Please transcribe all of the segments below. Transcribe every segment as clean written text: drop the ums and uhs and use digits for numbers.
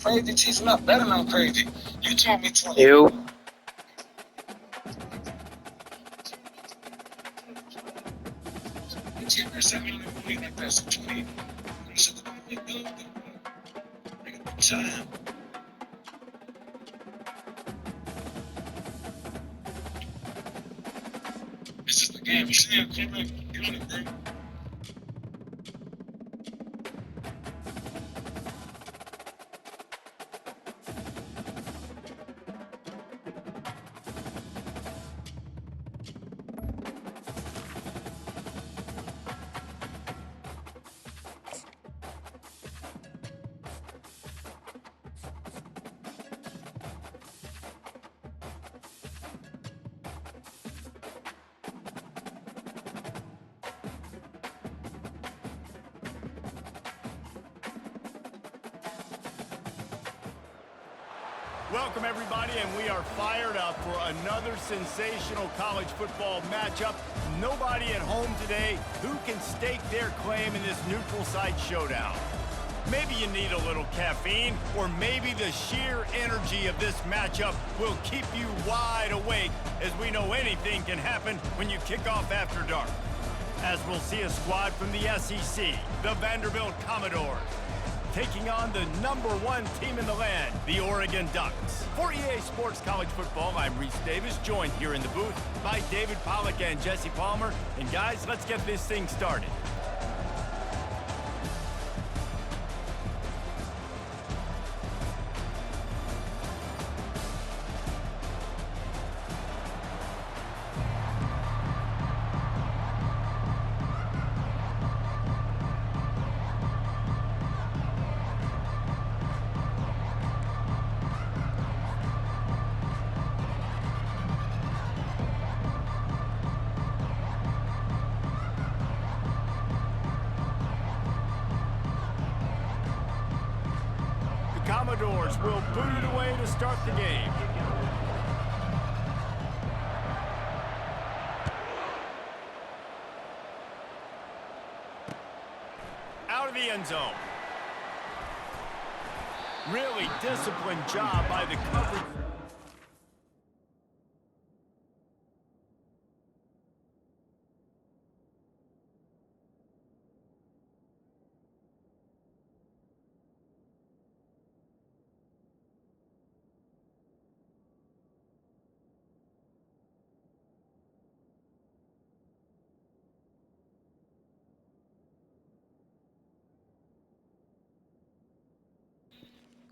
crazy. Chiefs not better than I'm crazy. You told me 20. You. Chiefs said me like that's 20. You should have been good. Time. It's just a game. You see him come back. Get on it, bro. Welcome, everybody, and we are fired up for another sensational college football matchup. Nobody at home today who can stake their claim in this neutral site showdown. Maybe you need a little caffeine, or maybe the sheer energy of this matchup will keep you wide awake, as we know anything can happen when you kick off after dark. As we'll see a squad from the SEC, the Vanderbilt Commodores, taking on the #1 team in the land, the Oregon Ducks. For EA Sports College Football, I'm Reese Davis, joined here in the booth by David Pollack and Jesse Palmer. And guys, let's get this thing started. Commodores will boot it away to start the game. Out of the end zone. Really disciplined job by the coverage.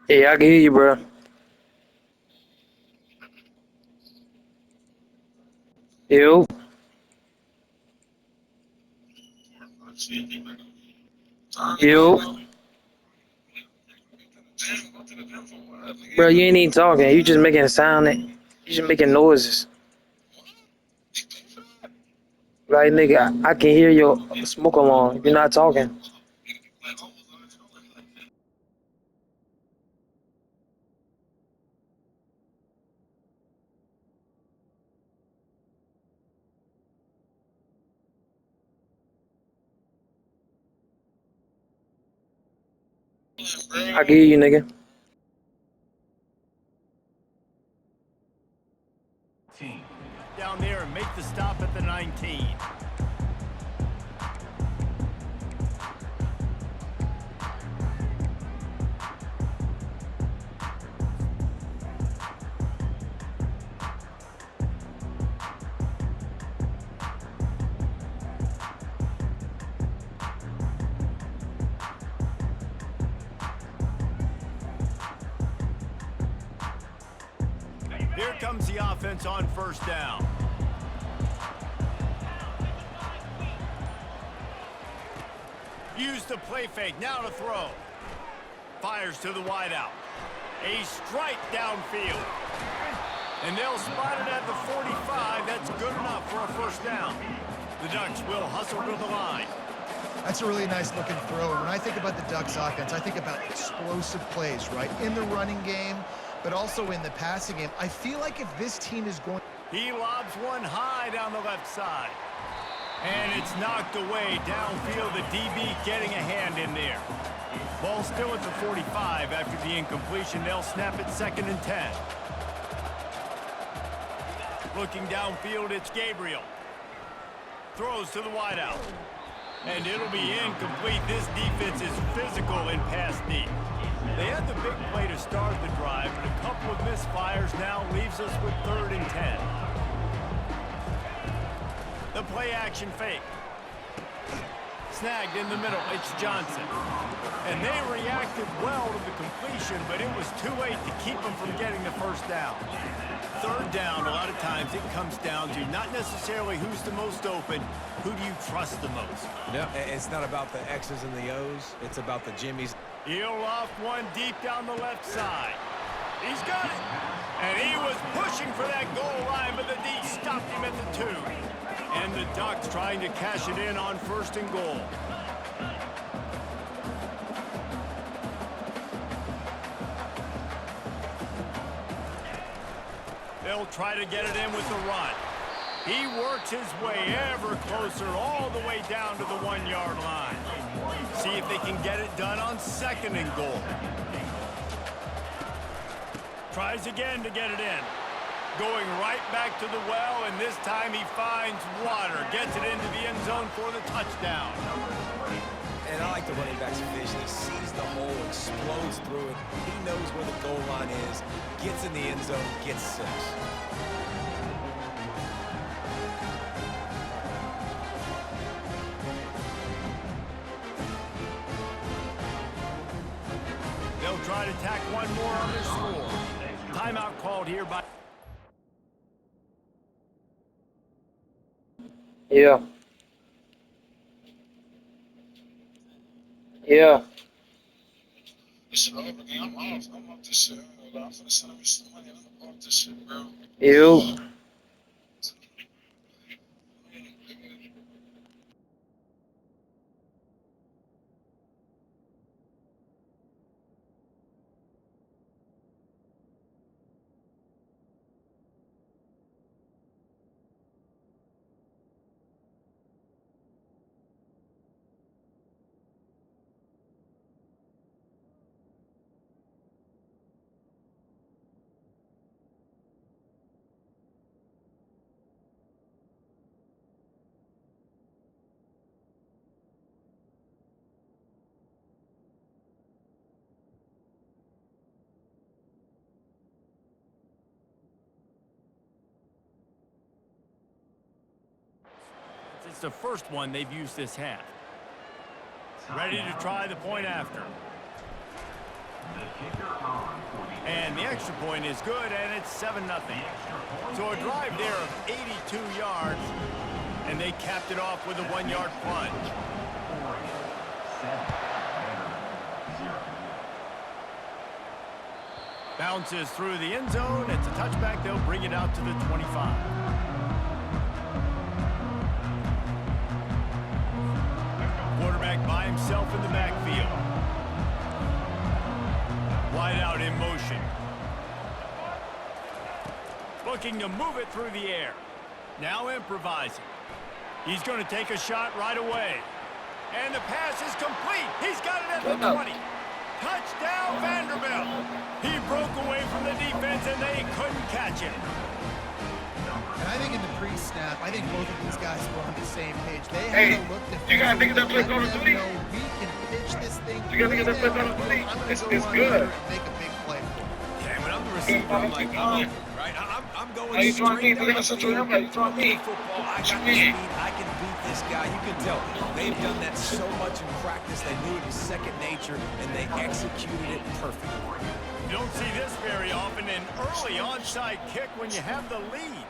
Yeah, I can hear you, bro. You. You. Bro, you ain't even talking. You just making a sound. You just making noises. Like, nigga, I can hear your smoke alarm. You're not talking. I can hear you, nigga. Down there and make the stop at the 19. Here comes the offense on first down. Use the play fake, now to throw. Fires to the wideout. A strike downfield. And they'll spot it at the 45. That's good enough for a first down. The Ducks will hustle to the line. That's a really nice looking throw. When I think about the Ducks offense, I think about explosive plays, right? In the running game, but also in the passing game. I feel like if this team is going... He lobs one high down the left side. And it's knocked away downfield. The DB getting a hand in there. Ball still at the 45 after the incompletion. They'll snap it 2nd and 10. Looking downfield, it's Gabriel. Throws to the wideout. And it'll be incomplete. This defense is physical in pass deep. They had the big play to start the drive, but a couple of misfires now leaves us with 3rd and 10. The play action fake. Snagged in the middle, it's Johnson. And they reacted well to the completion, but it was too late to keep them from getting the first down. 3rd down, a lot of times it comes down to not necessarily who's the most open, who do you trust the most? Yeah, it's not about the X's and the O's, it's about the Jimmies. He'll loft one deep down the left side. He's got it. And he was pushing for that goal line, but the D stopped him at the 2. And the Ducks trying to cash it in on 1st and goal. They'll try to get it in with the run. He works his way ever closer all the way down to the 1-yard line. See if they can get it done on 2nd and goal. Tries again to get it in. Going right back to the well, and this time he finds water. Gets it into the end zone for the touchdown. And I like the running back's vision. He sees the hole, explodes through it. He knows where the goal line is, gets in the end zone, gets 6. They'll try to tack one more on their score. Timeout called here by... Yeah. Yeah. Listen, I'm off this shit. I'm finna send me some money. I'm off this shit, bro. You. It's the first one they've used this half. Ready to try the point after. And the extra point is good, and it's 7-0. So a drive there of 82 yards, and they capped it off with a 1-yard plunge. Bounces through the end zone. It's a touchback. They'll bring it out to the 25. Quarterback by himself in the backfield. Wide out in motion. Looking to move it through the air. Now improvising. He's going to take a shot right away. And the pass is complete. He's got it at the 20. Touchdown, Vanderbilt. He broke away from the defense, and they couldn't catch him. And I think in the pre-snap, I think both of these guys were on the same page. They Hey, had to look defensively. you gotta think of that play let Call of them Duty. know we can pitch this thing. You gotta think of that play Call of Duty. I'm gonna It's go good. run here and make a big play for them. Yeah, when I'm the receiver, I'm like, right? I'm going How you throwing me? straight Look at down that central the field. number. You throwing me? Football, I got What the you mean? speed. I can beat this guy. You can tell. They've done that so much in practice. They knew it was second nature, and they executed it perfectly. You don't see this very often, an early onside kick when you have the lead.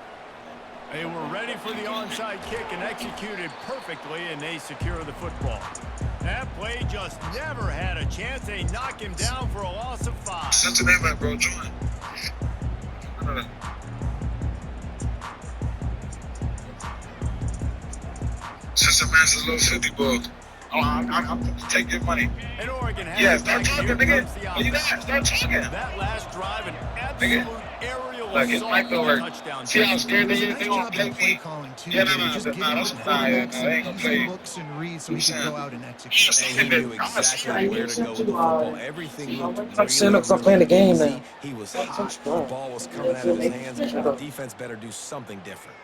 They were ready for the onside kick and executed perfectly, and they secure the football. That play just never had a chance. They knock him down for a loss of 5. Send to them, bro. Join. Since the man's a little 50 bucks. I'm take your money. And Oregon has Yeah, it. start Here talking, nigga. comes the What you got? offense. Start talking. That last drive, an absolute aerial Like, it might go over. touchdown. See how scared they There's a is? nice They gonna job play of play me. calling too. Yeah, Just giving that's the a quarterback they ain't some gonna easy play. looks and reads so he can go out and execute. Yes, And he knew exactly where to go with the football. Everything looked I'm saying, really, I'm playing the game easy. now. He was I'm hot. The strong. ball was coming out of his hands. The defense better do something different.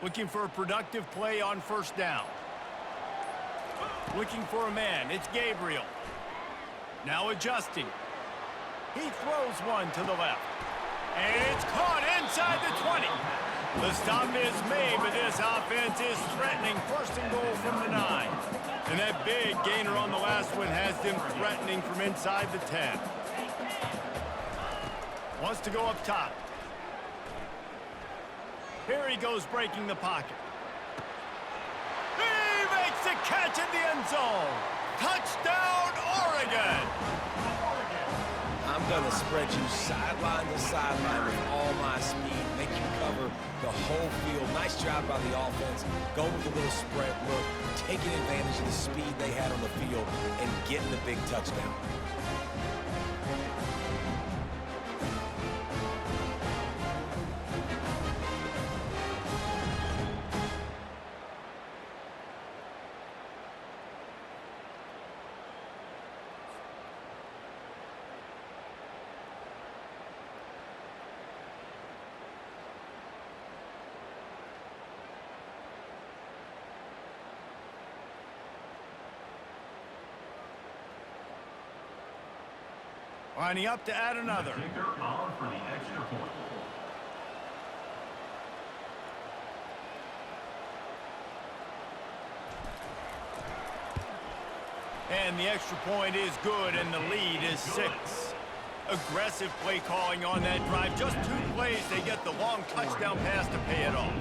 Looking for a productive play on first down. Looking for a man. It's Gabriel. Now adjusting. He throws one to the left. And it's caught inside the 20. The stop is made, but this offense is threatening first and goal from the 9. And that big gainer on the last one has them threatening from inside the 10. Wants to go up top. Here he goes breaking the pocket. He makes the catch in the end zone. Touchdown, Oregon. I'm going to spread you sideline to sideline with all my speed, make you cover the whole field. Nice job by the offense, going with a little spread look, taking advantage of the speed they had on the field, and getting the big touchdown. Lining up to add another. And the extra point is good, and the lead is 6. Aggressive play calling on that drive. Just 2 plays, they get the long touchdown pass to pay it off.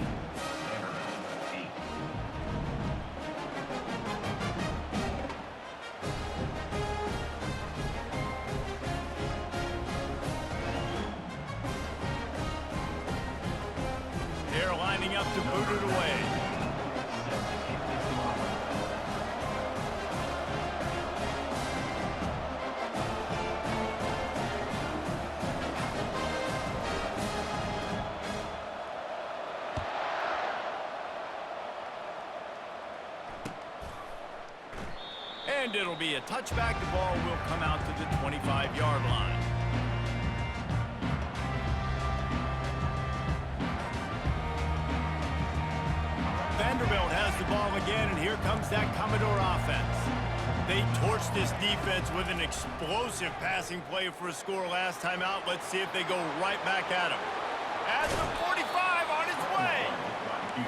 They're lining up to boot it away. And it'll be a touchback. The ball will come out to the 25-yard line. Vanderbilt has the ball again, and here comes that Commodore offense. They torched this defense with an explosive passing play for a score last time out. Let's see if they go right back at him. At the 45 on his way.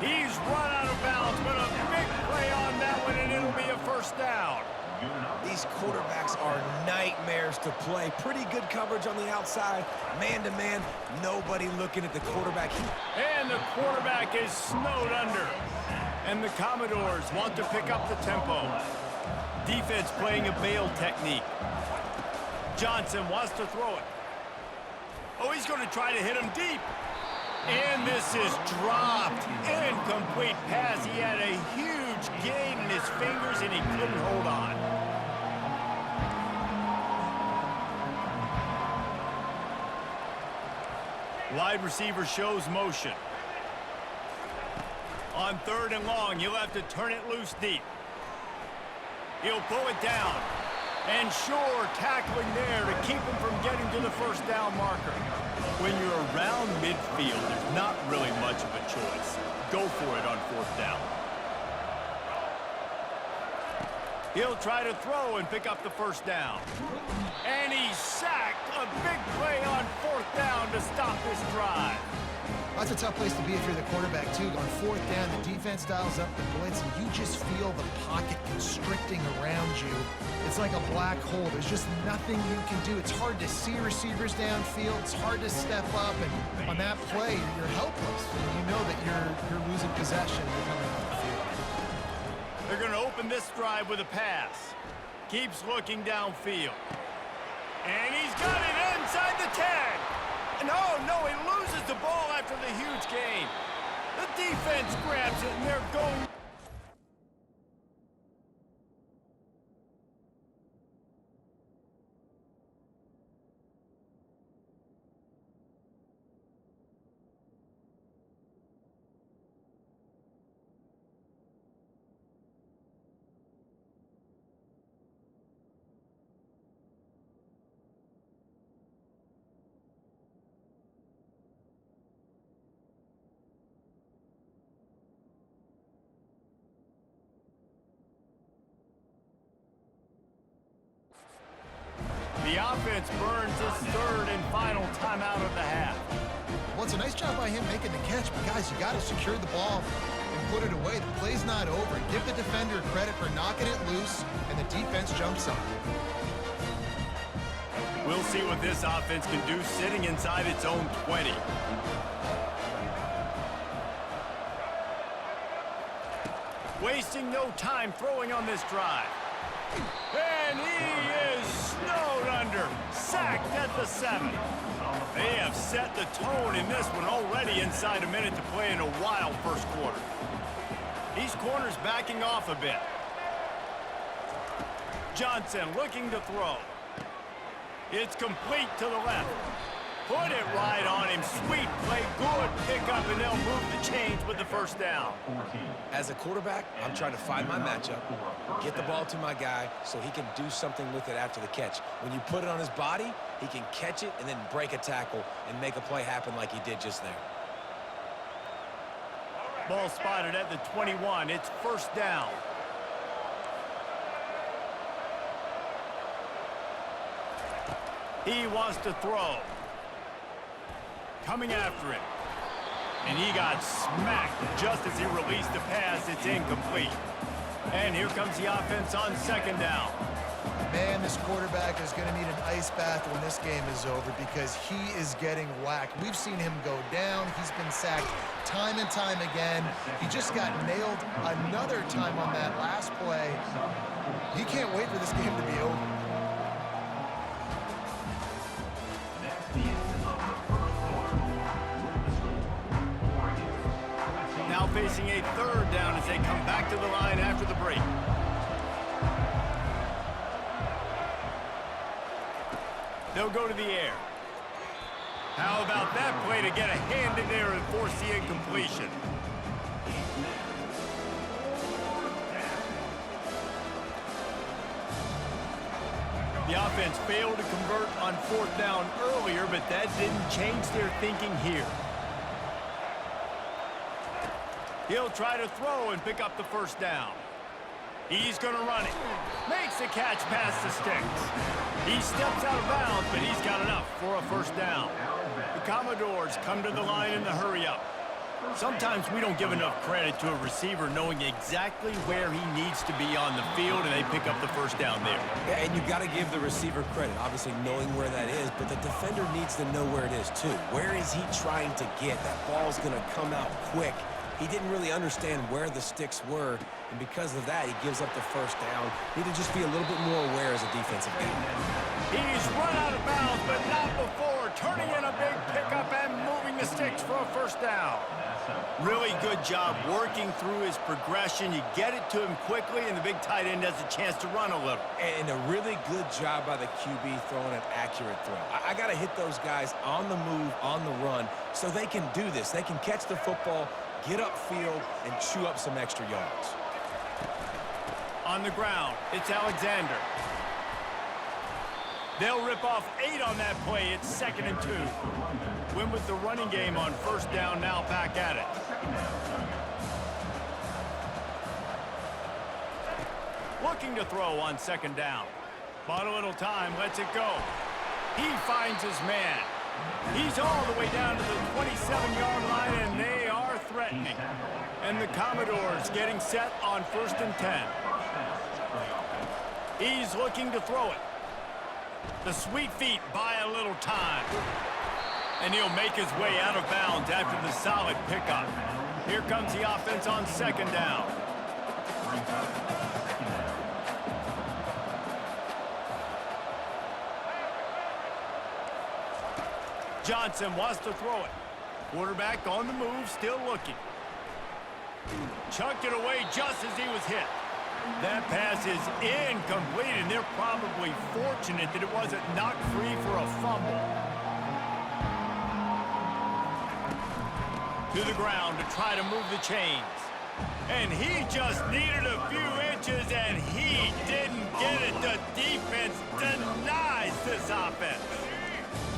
He's run out of bounds, but a big play on that one, and it'll be a first down. These quarterbacks are nightmares to play. Pretty good coverage on the outside. Man-to-man, nobody looking at the quarterback. And the quarterback is snowed under. And the Commodores want to pick up the tempo. Defense playing a bail technique. Johnson wants to throw it. Oh, he's going to try to hit him deep. And this is dropped. Incomplete pass. He had a huge gain in his fingers, and he couldn't hold on. Wide receiver shows motion. On 3rd and long, you'll have to turn it loose deep. He'll pull it down. And sure, tackling there to keep him from getting to the first down marker. When you're around midfield, there's not really much of a choice. Go for it on 4th down. He'll try to throw and pick up the first down. And he's sacked. A big play on 4th down to stop this drive. That's a tough place to be if you're the quarterback, too. On 4th down, the defense dials up the blitz, and you just feel the pocket constricting around you. It's like a black hole. There's just nothing you can do. It's hard to see receivers downfield. It's hard to step up, and on that play, you're helpless. And you know that you're losing possession. You're coming off the field. They're going to open this drive with a pass. Keeps looking downfield. And he's got it inside the 10. And oh, no, he loses the ball after the huge gain. The defense grabs it, and they're going. offense burns its third and final timeout of the half. Well, it's a nice job by him making the catch, but guys, you got to secure the ball and put it away. The play's not over. Give the defender credit for knocking it loose, and the defense jumps on it. We'll see what this offense can do sitting inside its own 20. Wasting no time throwing on this drive. And he is snowed under, sacked at the 7. They have set the tone in this one already inside a minute to play in a wild first quarter. These corners backing off a bit. Johnson looking to throw. It's complete to the left. Put it right on him. Sweet play, good pickup, and they'll move the chains with the first down. As a quarterback, I'm trying to find my matchup, get the ball to my guy so he can do something with it after the catch. When you put it on his body, he can catch it and then break a tackle and make a play happen like he did just there. Ball spotted at the 21. It's first down. He wants to throw. Coming after him. And he got smacked just as he released the pass. It's incomplete. And here comes the offense on second down. Man, this quarterback is going to need an ice bath when this game is over because he is getting whacked. We've seen him go down. He's been sacked time and time again. He just got nailed another time on that last play. He can't wait for this game to be over. Now facing a third down as they come back to the line after the break. They'll go to the air. How about that play to get a hand in there and force the incompletion? The offense failed to convert on fourth down earlier, but that didn't change their thinking here. He'll try to throw and pick up the first down. He's going to run it. Makes the catch past the sticks. He steps out of bounds, but he's got enough for a first down. The Commodores come to the line in the hurry-up. Sometimes we don't give enough credit to a receiver knowing exactly where he needs to be on the field, and they pick up the first down there. Yeah, and you got to give the receiver credit, obviously knowing where that is, but the defender needs to know where it is too. Where is he trying to get? That ball's going to come out quick. He didn't really understand where the sticks were, and because of that, he gives up the first down. Need to just be a little bit more aware as a defensive guy. He's run out of bounds, but not before. Turning in a big pickup and moving the sticks for a first down. Really good job working through his progression. You get it to him quickly, and the big tight end has a chance to run a little. And a really good job by the QB throwing an accurate throw. I got to hit those guys on the move, on the run, so they can do this. They can catch the football, get upfield, and chew up some extra yards. On the ground, it's Alexander. They'll rip off 8 on that play. It's 2nd and 2. Win with the running game on first down, now back at it. Looking to throw on second down. Bought a little time, lets it go. He finds his man. He's all the way down to the 27-yard line, and they are threatening. And the Commodores getting set on 1st and 10. He's looking to throw it. The sweet feet buy a little time. And he'll make his way out of bounds after the solid pickup. Here comes the offense on second down. Johnson wants to throw it. Quarterback on the move, still looking. Chucked it away just as he was hit. That pass is incomplete, and they're probably fortunate that it wasn't knocked free for a fumble. To the ground to try to move the chains. And he just needed a few inches, and he didn't get it. The defense denies this offense.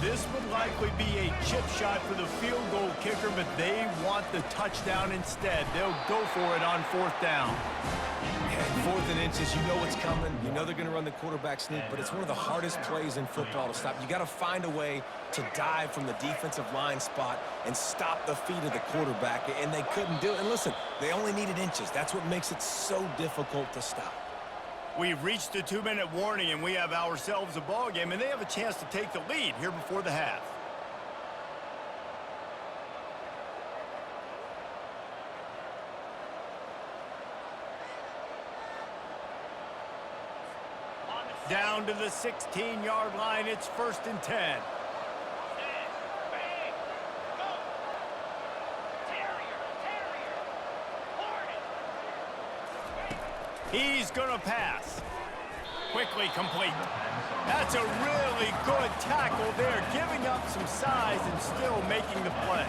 This would likely be a chip shot for the field goal kicker, but they want the touchdown instead. They'll go for it on 4th down. And 4th and inches, you know what's coming. You know they're going to run the quarterback sneak, but it's one of the hardest plays in football to stop. You got to find a way to dive from the defensive line spot and stop the feet of the quarterback, and they couldn't do it. And listen, they only needed inches. That's what makes it so difficult to stop. We've reached the 2-minute warning, and we have ourselves a ball game, and they have a chance to take the lead here before the half. Down to the 16-yard line, it's 1st and 10. He's going to pass. Quickly complete. That's a really good tackle there, giving up some size and still making the play.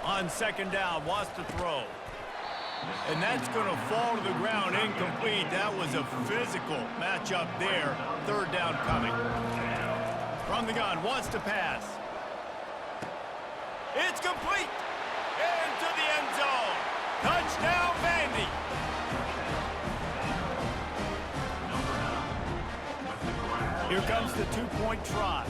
On 2nd down, wants to throw. And that's going to fall to the ground incomplete. That was a physical matchup there. 3rd down coming. From the gun, wants to pass. It's complete. Into the end zone. Touchdown, Vandy. Here comes the 2-point try.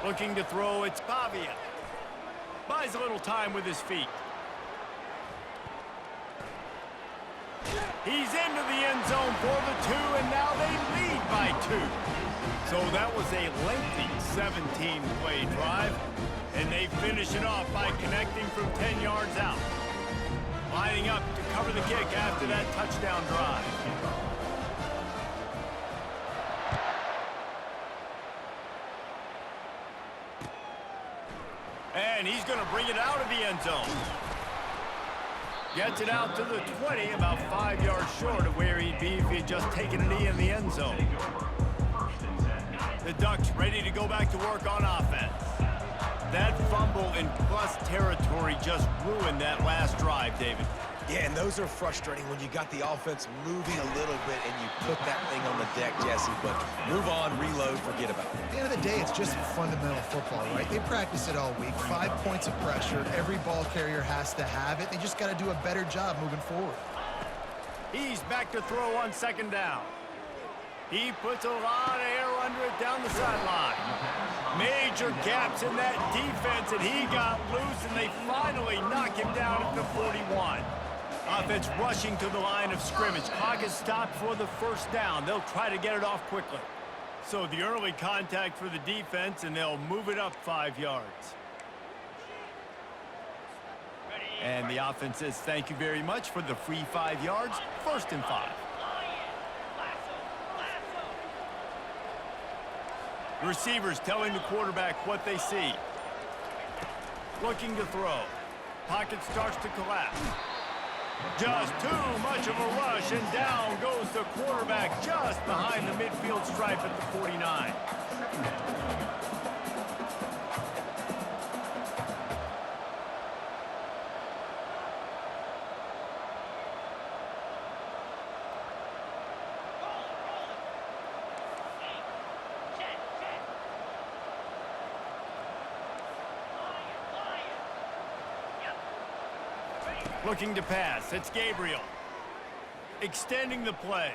Looking to throw, it's Pavia. Buys a little time with his feet. He's into the end zone for the 2, and now they lead by 2. So that was a lengthy 17-play drive, and they finish it off by connecting from 10 yards out. Lining up to cover the kick after that touchdown drive. And he's going to bring it out of the end zone. Gets it out to the 20, about 5 yards short of where he'd be if he had just taken a knee in the end zone. The Ducks ready to go back to work on offense. That fumble in plus territory just ruined that last drive, David. Yeah, and those are frustrating when you got the offense moving a little bit and you put that thing on the deck, Jesse. But move on, reload, forget about it. At the end of the day, it's just fundamental football, right? They practice it all week. 5 points of pressure. Every ball carrier has to have it. They just got to do a better job moving forward. He's back to throw on 2nd down. He puts a lot of air under it down the sideline. Major gaps in that defense, and he got loose, and they finally knock him down at the 41. Offense rushing to the line of scrimmage. Clock is stopped for the 1st down. They'll try to get it off quickly. So the early contact for the defense, and they'll move it up 5 yards. And the offense says thank you very much for the free 5 yards. 1st and 5. Receivers telling the quarterback what they see. Looking to throw. Pocket starts to collapse. Just too much of a rush, and down goes the quarterback just behind the midfield stripe at the 49. Looking to pass. It's Gabriel. Extending the play.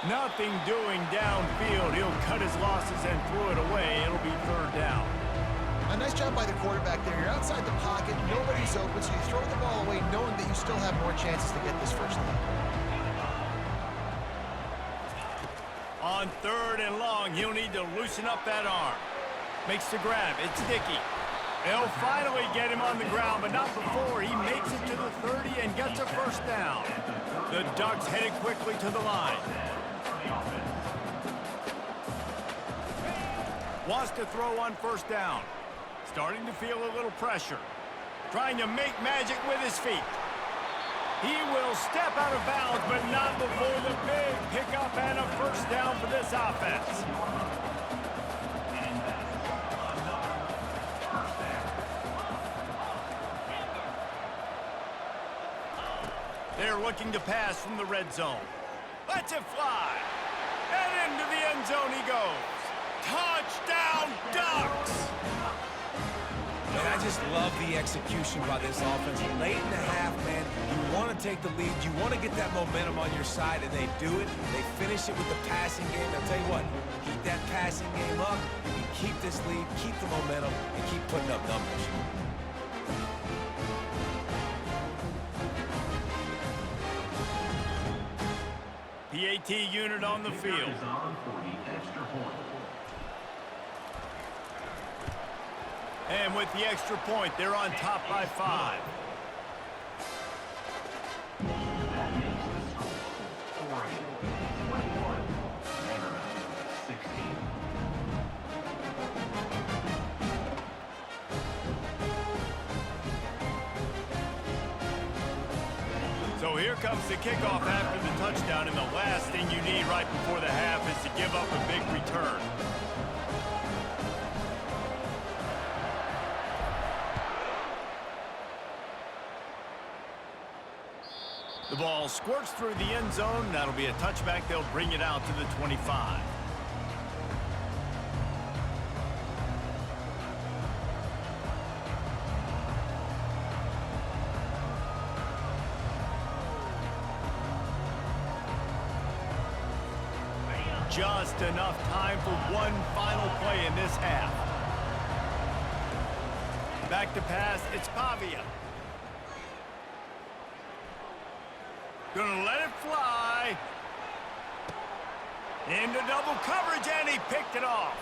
Nothing doing downfield. He'll cut his losses and throw it away. It'll be 3rd down. A nice job by the quarterback there. You're outside the pocket. Nobody's open, so you throw the ball away knowing that you still have more chances to get this 1st down. On 3rd and long, he'll need to loosen up that arm. Makes the grab. It's Dickey. They'll finally get him on the ground, but not before he makes it to the 30 and gets a 1st down. The Ducks headed quickly to the line. Wants to throw on first down. Starting to feel a little pressure. Trying to make magic with his feet. He will step out of bounds, but not before the big pickup and a first down for this offense. They're looking to pass from the red zone. Lets it fly. And into the end zone he goes. Touchdown, Ducks! Man, I just love the execution by this offense. Late in the half, man, you want to take the lead. You want to get that momentum on your side, and they do it. They finish it with the passing game. I'll tell you what, keep that passing game up. You can keep this lead, keep the momentum, and keep putting up numbers. PAT unit on the field. And with the extra point, they're on top by 5. So here comes the kickoff after the touchdown, and the last thing you need right before the half is to give up a big return. The ball squirts through the end zone. That'll be a touchback. They'll bring it out to the 25. Just enough time for one final play in this half. Back to pass, it's Pavia. Gonna let it fly. Into double coverage, and he picked it off.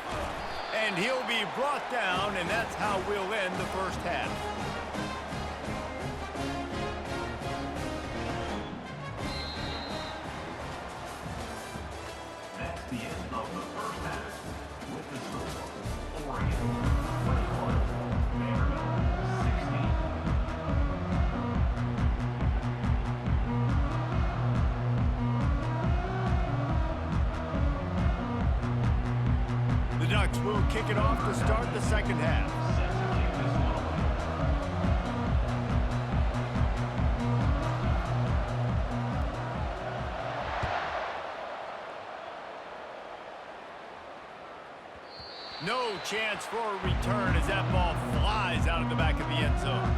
And he'll be brought down, and that's how we'll end the first half. That's the end of the first half. With the score, Oregon 21, Vanderbilt 16. The Ducks will kick it off to start the second half. Set to kick this one away. No chance for a return as that ball flies out of the back of the end zone.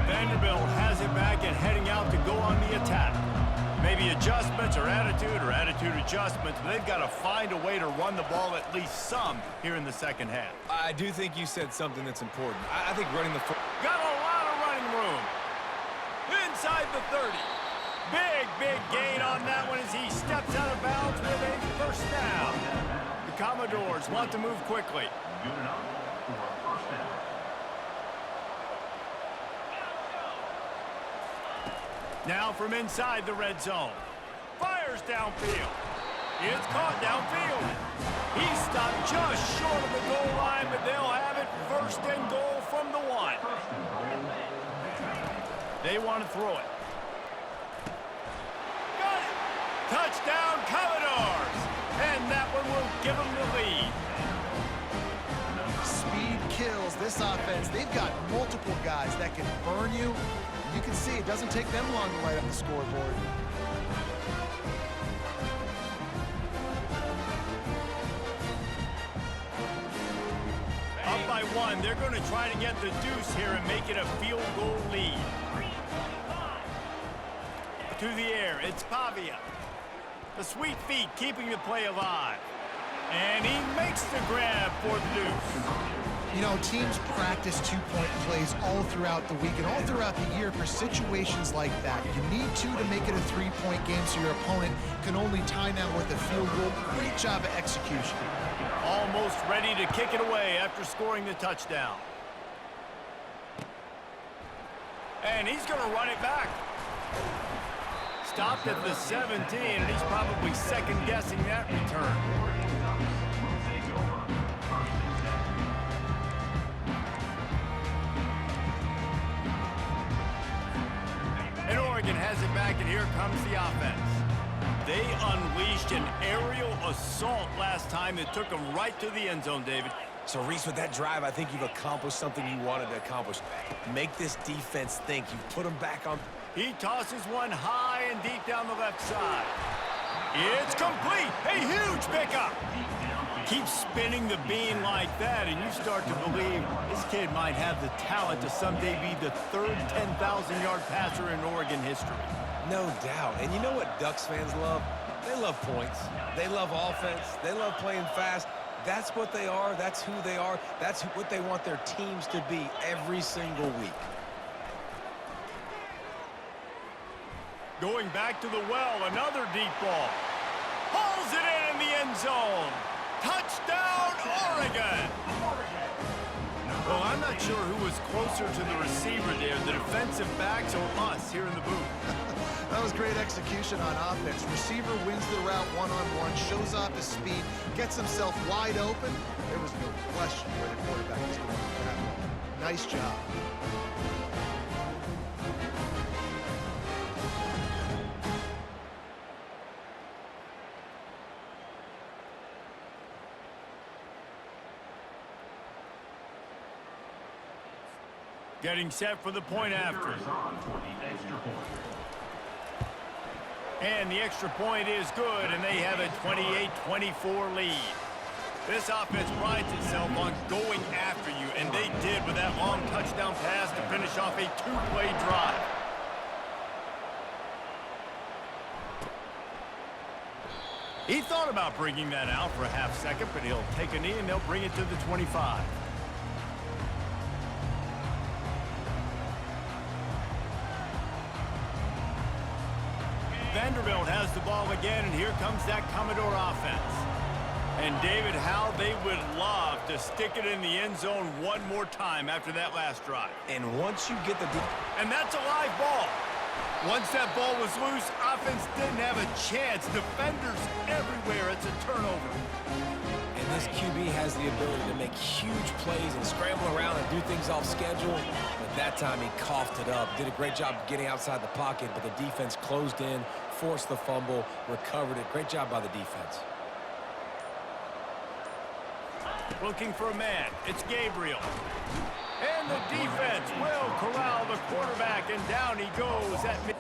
Vanderbilt has it back and heading out to go on the attack. Maybe adjustments or attitude adjustments, but they've got to find a way to run the ball at least some here in the second half. I do think you said something that's important. I think running the Got a lot of running room. Inside the 30. Big gain on that one as he steps out of bounds with a first down. The Commodores want to move quickly. Good enough for a first down. Now from inside the red zone. Fires downfield. It's caught downfield. He stopped just short of the goal line, but they'll have it first and goal from the 1. They want to throw it. Got it. Touchdown, Commodores. And that one will give them the lead. Speed kills this offense. They've got multiple guys that can burn you. You can see it doesn't take them long to light up the scoreboard. Up by 1, they're going to try to get the deuce here and make it a field goal lead. To the air, it's Pavia. The sweet feet keeping the play alive. And he makes the grab for the deuce. You know, teams practice two-point plays all throughout the week and all throughout the year for situations like that. You need two to make it a three-point game so your opponent can only tie now with a field goal. Great job of execution. Almost ready to kick it away after scoring the touchdown. And he's going to run it back. Stopped at the 17, and he's probably second-guessing that return. And Oregon has it back, and here comes the offense. They unleashed an aerial assault last time that took them right to the end zone, David. So, Reese, with that drive, I think you've accomplished something you wanted to accomplish. Make this defense think. You've put them back on. He tosses one high and deep down the left side. It's complete. A huge pickup. Keep spinning the bean like that, and you start to believe this kid might have the talent to someday be the third 10,000-yard passer in Oregon history. No doubt. And you know what Ducks fans love? They love points. They love offense. They love playing fast. That's what they are. That's who they are. That's what they want their teams to be every single week. Going back to the well, another deep ball. Hauls it in the end zone. Touchdown, Oregon! Well, I'm not sure who was closer to the receiver there, the defensive backs or us here in the booth. That was great execution on offense. Receiver wins the route one-on-one, shows off his speed, gets himself wide open. There was no question where the quarterback was going with that ball. Nice job. Getting set for the point after. And the extra point is good, and they have a 28-24 lead. This offense prides itself on going after you, and they did with that long touchdown pass to finish off a two-play drive. He thought about bringing that out for a half second, but he'll take a knee, and they'll bring it to the 25. Vanderbilt has the ball again, and here comes that Commodore offense. And David, how they would love to stick it in the end zone one more time after that last drive. And once you get the... And that's a live ball. Once that ball was loose, offense didn't have a chance. Defenders everywhere. It's a turnover. And this QB has the ability to make huge plays and scramble around and do things off schedule. But that time he coughed it up. Did a great job getting outside the pocket, but the defense closed in, forced the fumble, recovered it. Great job by the defense. Looking for a man. It's Gabriel. And the defense will corral the quarterback, and down he goes at mid.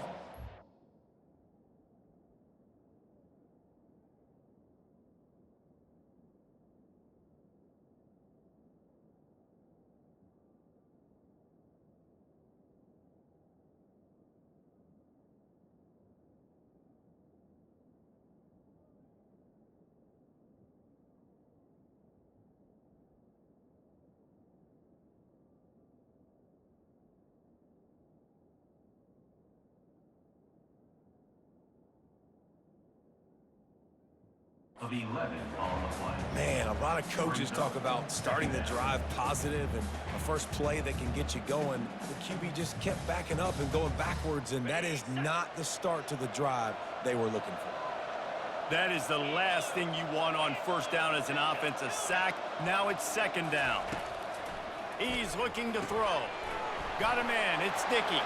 Of 11 on the play. Man, a lot of coaches talk about starting the drive positive and a first play that can get you going. The QB just kept backing up and going backwards, and that is not the start to the drive they were looking for. That is the last thing you want on first down as an offensive sack. Now it's second down. He's looking to throw. Got a man. It's Dickey.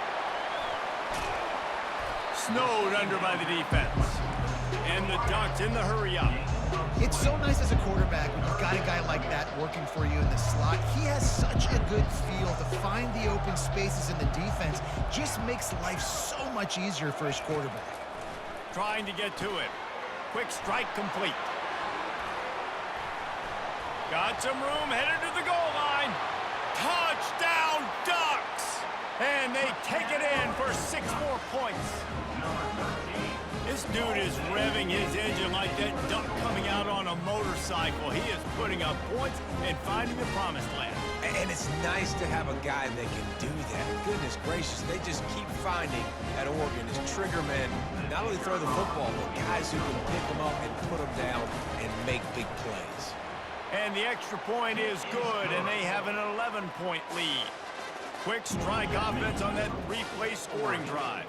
Snowed under by the defense. And the Ducks in the hurry up. It's so nice as a quarterback when you've got a guy like that working for you in the slot. He has such a good feel to find the open spaces in the defense. Just makes life so much easier for his quarterback. Trying to get to it. Quick strike complete. Got some room, headed to the goal line. Touchdown, Ducks! And they take it in for 6 more points. This dude is revving his engine like that duck coming out on a motorcycle. He is putting up points and finding the promised land. And it's nice to have a guy that can do that. Goodness gracious, they just keep finding at Oregon is trigger men. Not only throw the football, but guys who can pick them up and put them down and make big plays. And the extra point is good, and they have an 11-point lead. quick strike offense on that three-play scoring drive.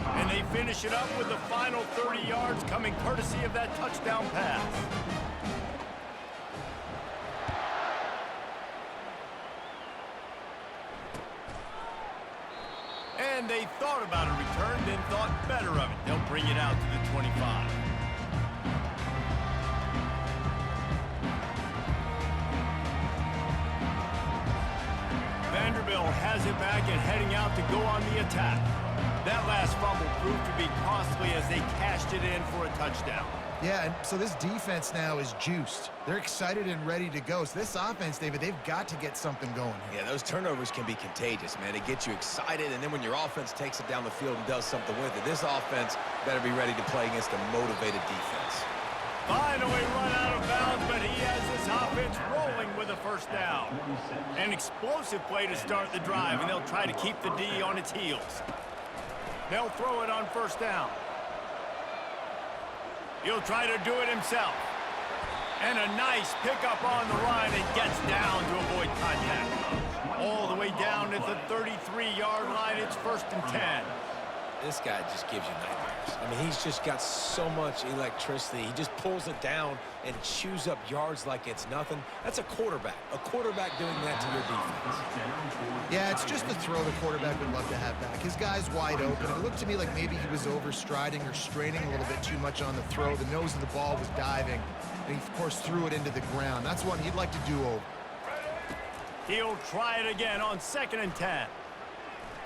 And they finish it up with the final 30 yards coming courtesy of that touchdown pass. And they thought about a return, then thought better of it. They'll bring it out to the 25. Vanderbilt has it back and heading out to go on the attack. That last fumble proved to be costly as they cashed it in for a touchdown. Yeah, and so this defense now is juiced. They're excited and ready to go. So this offense, David, they've got to get something going here. Yeah, those turnovers can be contagious, man. It gets you excited, and then when your offense takes it down the field and does something with it, this offense better be ready to play against a motivated defense. Finally run out of bounds, but he has this offense rolling with a first down. An explosive play to start the drive, and they'll try to keep the D on its heels. They'll throw it on first down. He'll try to do it himself. And a nice pickup on the run and gets down to avoid contact. All the way down at the 33-yard line, it's 1st and 10. This guy just gives you nightmares. I mean, he's just got so much electricity. He just pulls it down and chews up yards like it's nothing. That's a quarterback. A quarterback doing that to your defense. Yeah, it's just the throw the quarterback would love to have back. His guy's wide open. It looked to me like maybe he was overstriding or straining a little bit too much on the throw. The nose of the ball was diving, and he, of course, threw it into the ground. That's one he'd like to do over. He'll try it again on 2nd and 10.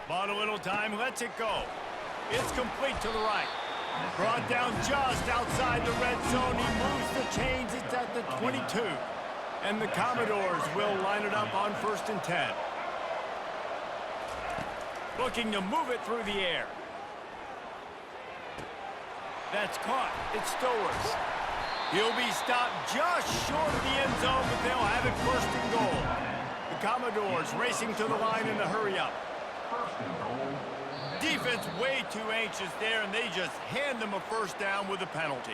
Bought a little time, lets it go. It's complete to the right. Brought down just outside the red zone. He moves the chains. It's at the 22. And the Commodores will line it up on 1st and 10. Looking to move it through the air. That's caught. It's Stowers. He'll be stopped just short of the end zone, but they'll have it 1st and goal. The Commodores racing to the line in the hurry-up. Defense way too anxious there, and they just hand them a first down with a penalty.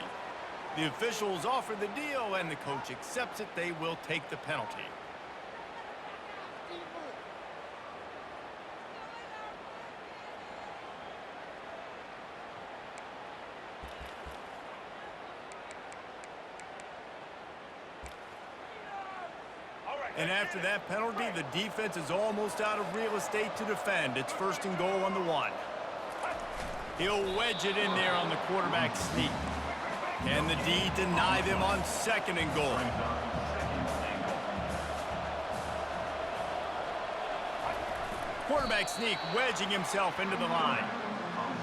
The officials offer the deal, and the coach accepts it. They will take the penalty. And after that penalty, the defense is almost out of real estate to defend. It's 1st and goal on the 1. He'll wedge it in there on the quarterback sneak. Can the D deny them on 2nd and goal? Quarterback sneak wedging himself into the line.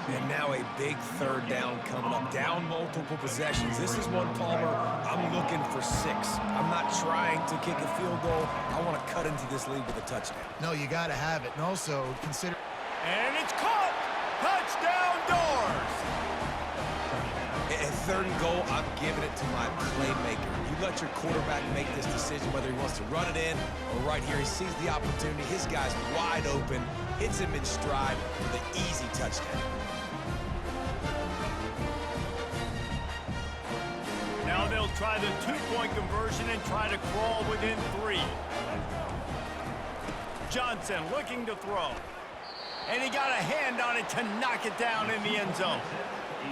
And now a big 3rd down coming up. Down multiple possessions. This is one, Palmer, I'm looking for 6. I'm not trying to kick a field goal. I want to cut into this lead with a touchdown. No, you got to have it. And also consider... And it's caught! Touchdown Doors! At 3rd and goal, I'm giving it to my playmaker. You let your quarterback make this decision whether he wants to run it in or right here. He sees the opportunity. His guy's wide open. Hits him in stride for the easy touchdown. Now they'll try the 2-point conversion and try to crawl within 3. Johnson looking to throw. And he got a hand on it to knock it down in the end zone.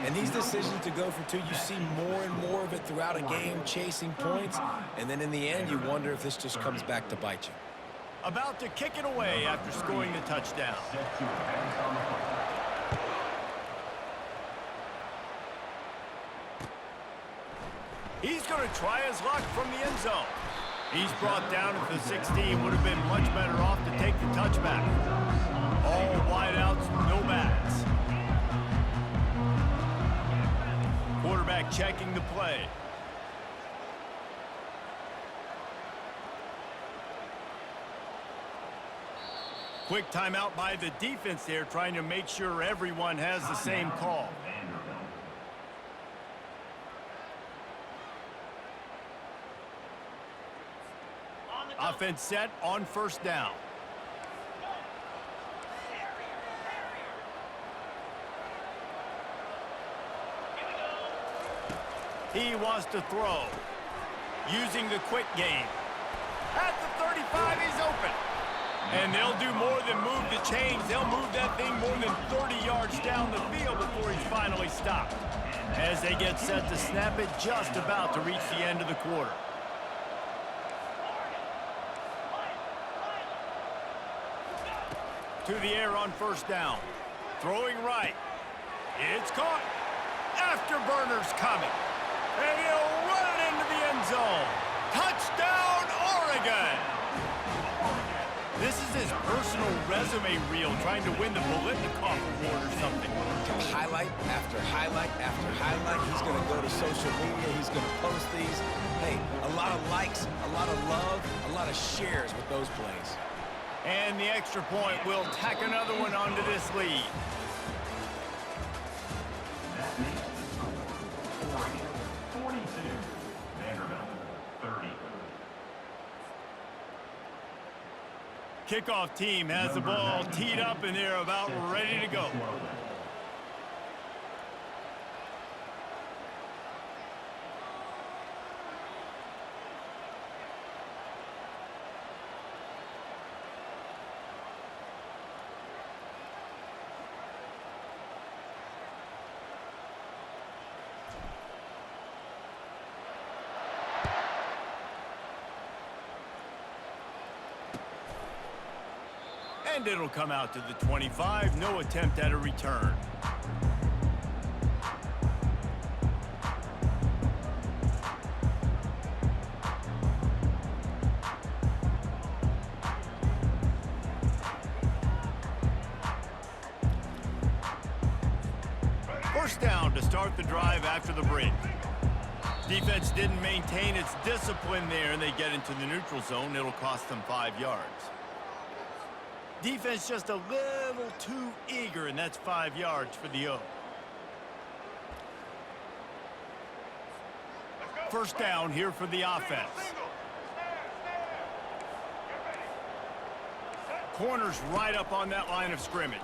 And these decisions to go for 2, you see more and more of it throughout a game, chasing points. And then in the end, you wonder if this just comes back to bite you. About to kick it away after scoring the touchdown. He's going to try his luck from the end zone. He's brought down at the 16. Would have been much better off to take the touchback. All wideouts, no backs. Quarterback checking the play. Quick timeout by the defense there, trying to make sure everyone has the same call. Offense set on 1st down. He wants to throw. Using the quick game. At the 35, he's open. And they'll do more than move the chains. They'll move that thing more than 30 yards down the field before he's finally stopped. As they get set to snap it, just about to reach the end of the quarter. To the air on first down. Throwing right. It's caught. Afterburner's coming. And he'll run it into the end zone. Touchdown, Oregon! This is his personal resume reel, trying to win the Biletnikoff Award or something. Highlight after highlight after highlight. He's going to go to social media. He's going to post these. Hey, a lot of likes, a lot of love, a lot of shares with those plays. And the extra point will tack another one onto this lead. That makes the score Oregon 42, Vanderbilt 30. Kickoff team has the ball teed up and they're about ready to go. And it'll come out to the 25. No attempt at a return. First down to start the drive after the break. Defense didn't maintain its discipline there, and they get into the neutral zone. It'll cost them 5 yards. Defense just a little too eager, and that's 5 yards for the O. First down here for the offense. Corner's right up on that line of scrimmage.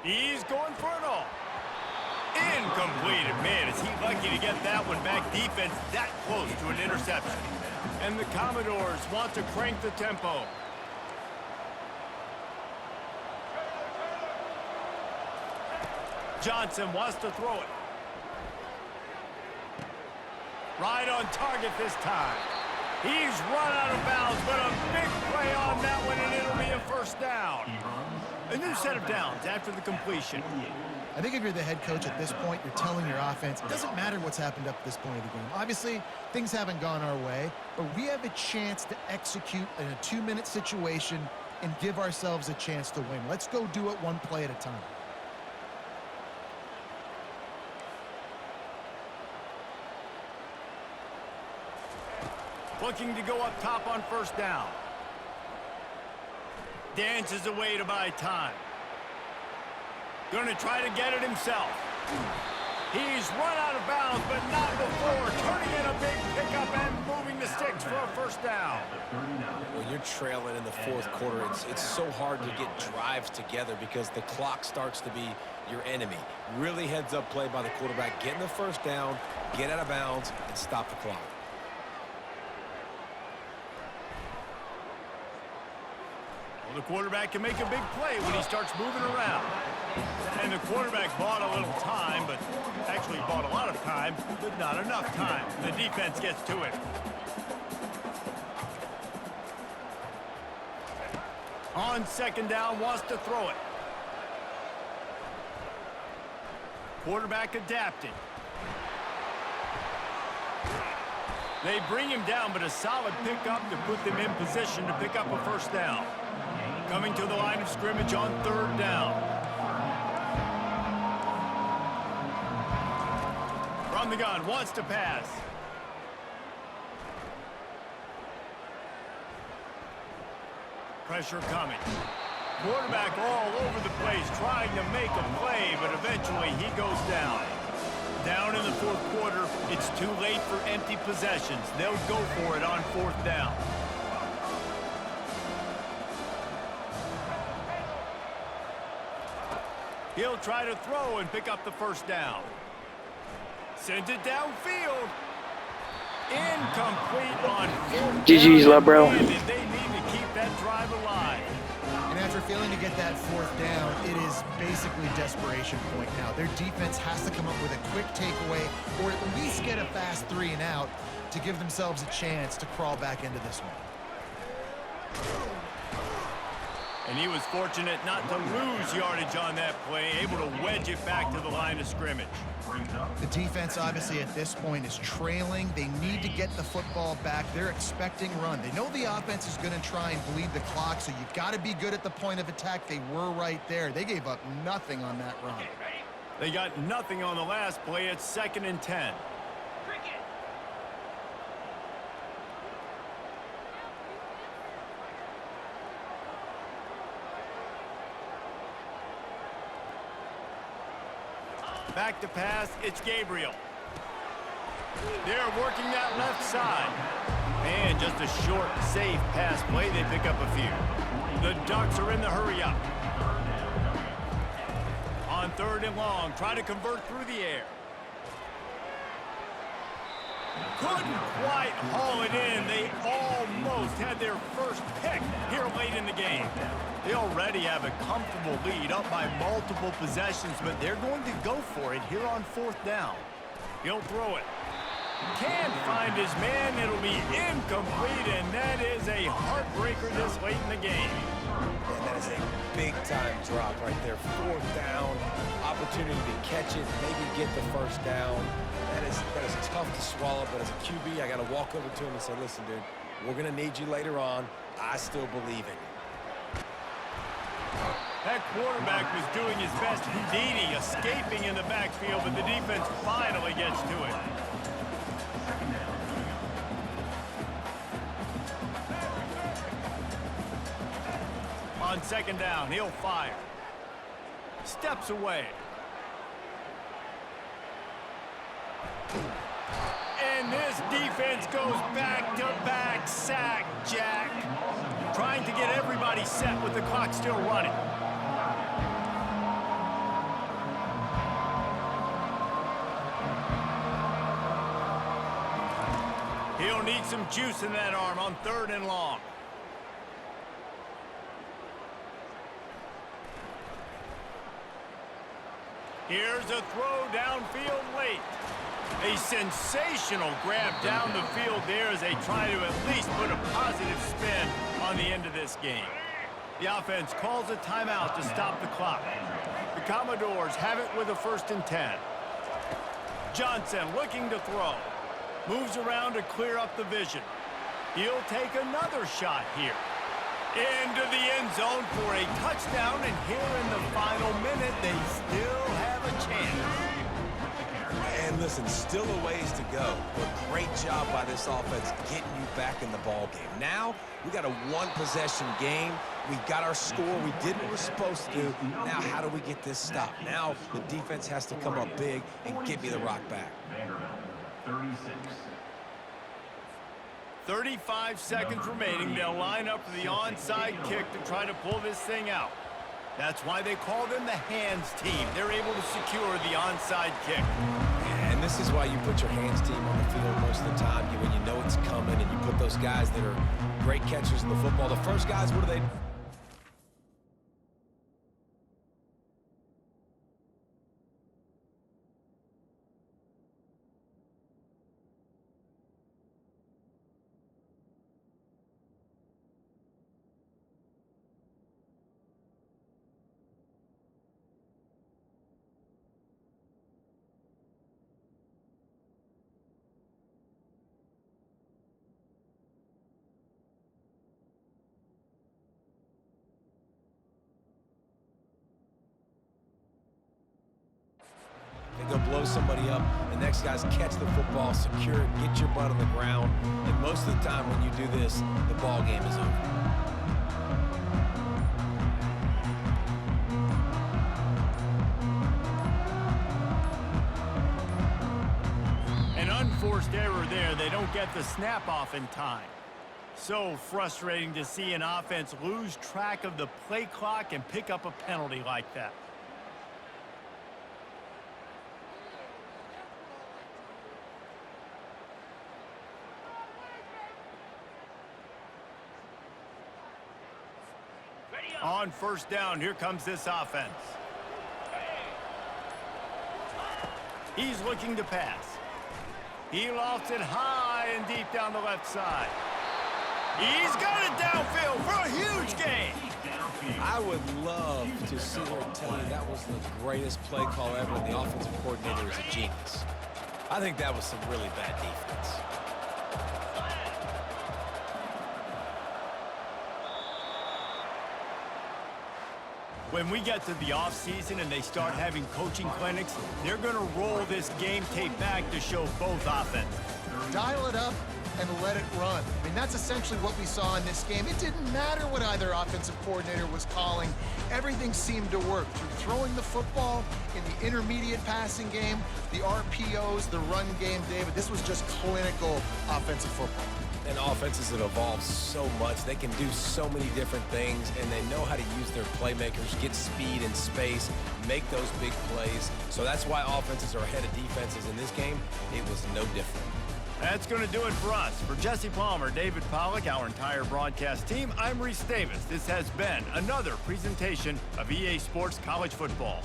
He's going for it all. Incomplete. Man, is he lucky to get that one back. Defense that close to an interception. And the Commodores want to crank the tempo. Johnson wants to throw it. Right on target this time. He's run out of bounds, but a big play on that one, and it'll be a first down. A new set of downs after the completion. I think if you're the head coach at this point, you're telling your offense, it doesn't matter what's happened up to this point of the game. Obviously, things haven't gone our way, but we have a chance to execute in a 2-minute situation and give ourselves a chance to win. Let's go do it one play at a time. Looking to go up top on first down. Dances away to buy time. Going to try to get it himself. He's run out of bounds, but not before. Turning in a big pickup and moving the sticks for a first down. When you're trailing in the fourth quarter, it's so hard to get drives together because the clock starts to be your enemy. Really heads-up play by the quarterback. Getting the first down, get out of bounds, and stop the clock. The quarterback can make a big play when he starts moving around. And the quarterback bought a little time, but actually bought a lot of time, but not enough time. The defense gets to it. On second down, wants to throw it. Quarterback adapting. They bring him down, but a solid pickup to put them in position to pick up a first down. Coming to the line of scrimmage on third down. From the gun, wants to pass. Pressure coming. Quarterback all over the place, trying to make a play, but eventually he goes down. Down in the fourth quarter, it's too late for empty possessions. They'll go for it on fourth down. He'll try to throw and pick up the first down. Sends it downfield. Incomplete on fourth GG's, down. love, bro. They need to keep get that fourth down, it is basically desperation point now. Their defense has to come up with a quick takeaway or at least get a fast 3 and out to give themselves a chance to crawl back into this one. And he was fortunate not to lose yardage on that play, able to wedge it back to the line of scrimmage. The defense obviously at this point is trailing. They need to get the football back. They're expecting run. They know the offense is going to try and bleed the clock, so you've got to be good at the point of attack. They were right there. They gave up nothing on that run. They got nothing on the last play. It's 2nd and 10. Back to pass, it's Gabriel. They're working that left side. And just a short, safe pass play. They pick up a few. The Ducks are in the hurry up. On 3rd and long, try to convert through the air. Couldn't quite haul it in. They almost had their first pick here late in the game. They already have a comfortable lead, up by multiple possessions, but they're going to go for it here on 4th down. He'll throw it. Can't find his man. It'll be incomplete, and that is a heartbreaker this late in the game. And that is a big-time drop right there. 4th down, opportunity to catch it, maybe get the first down. That is tough to swallow, but as a QB, I got to walk over to him and say, listen, dude, we're going to need you later on. I still believe in you. That quarterback was doing his best, Houdini, escaping in the backfield, but the defense finally gets to it. On 2nd down, he'll fire. Steps away. And this defense goes back-to-back sack, Jack. Trying to get everybody set with the clock still running. He'll need some juice in that arm on 3rd and long. Here's a throw downfield late. A sensational grab down the field there as they try to at least put a positive spin on the end of this game. The offense calls a timeout to stop the clock. The Commodores have it with a 1st and 10. Johnson looking to throw. Moves around to clear up the vision. He'll take another shot here. Into the end zone for a touchdown, and here in the final minute, they still have a chance. And listen, still a ways to go, but great job by this offense getting you back in the ball game. Now, we got a 1-possession game. We got our score. We did what we're supposed to do. Now, how do we get this stopped? Now, the defense has to come up big and give me the rock back. 35 seconds remaining. They'll line up for the onside kick to try to pull this thing out. That's why they call them the hands team. They're able to secure the onside kick. And this is why you put your hands team on the field most of the time, when you know it's coming, and you put those guys that are great catchers in the football. The first guys, what do they do? They go blow somebody up. The next guys catch the football, secure it, get your butt on the ground. And most of the time when you do this, the ball game is over. An unforced error there. They don't get the snap off in time. So frustrating to see an offense lose track of the play clock and pick up a penalty like that. On first down, here comes this offense. He's looking to pass. He lofts it high and deep down the left side. He's got it downfield for a huge gain. I would love to sit here and tell you that was the greatest play call ever, and the offensive coordinator is a genius. I think that was some really bad defense. When we get to the offseason and they start having coaching clinics, they're going to roll this game tape back to show both offenses. Dial it up and let it run. I mean, that's essentially what we saw in this game. It didn't matter what either offensive coordinator was calling. Everything seemed to work through throwing the football in the intermediate passing game, the RPOs, the run game, David. This was just clinical offensive football. And offenses have evolved so much. They can do so many different things, and they know how to use their playmakers, get speed and space, make those big plays. So that's why offenses are ahead of defenses in this game. It was no different. That's going to do it for us. For Jesse Palmer, David Pollack, our entire broadcast team, I'm Reese Davis. This has been another presentation of EA Sports College Football.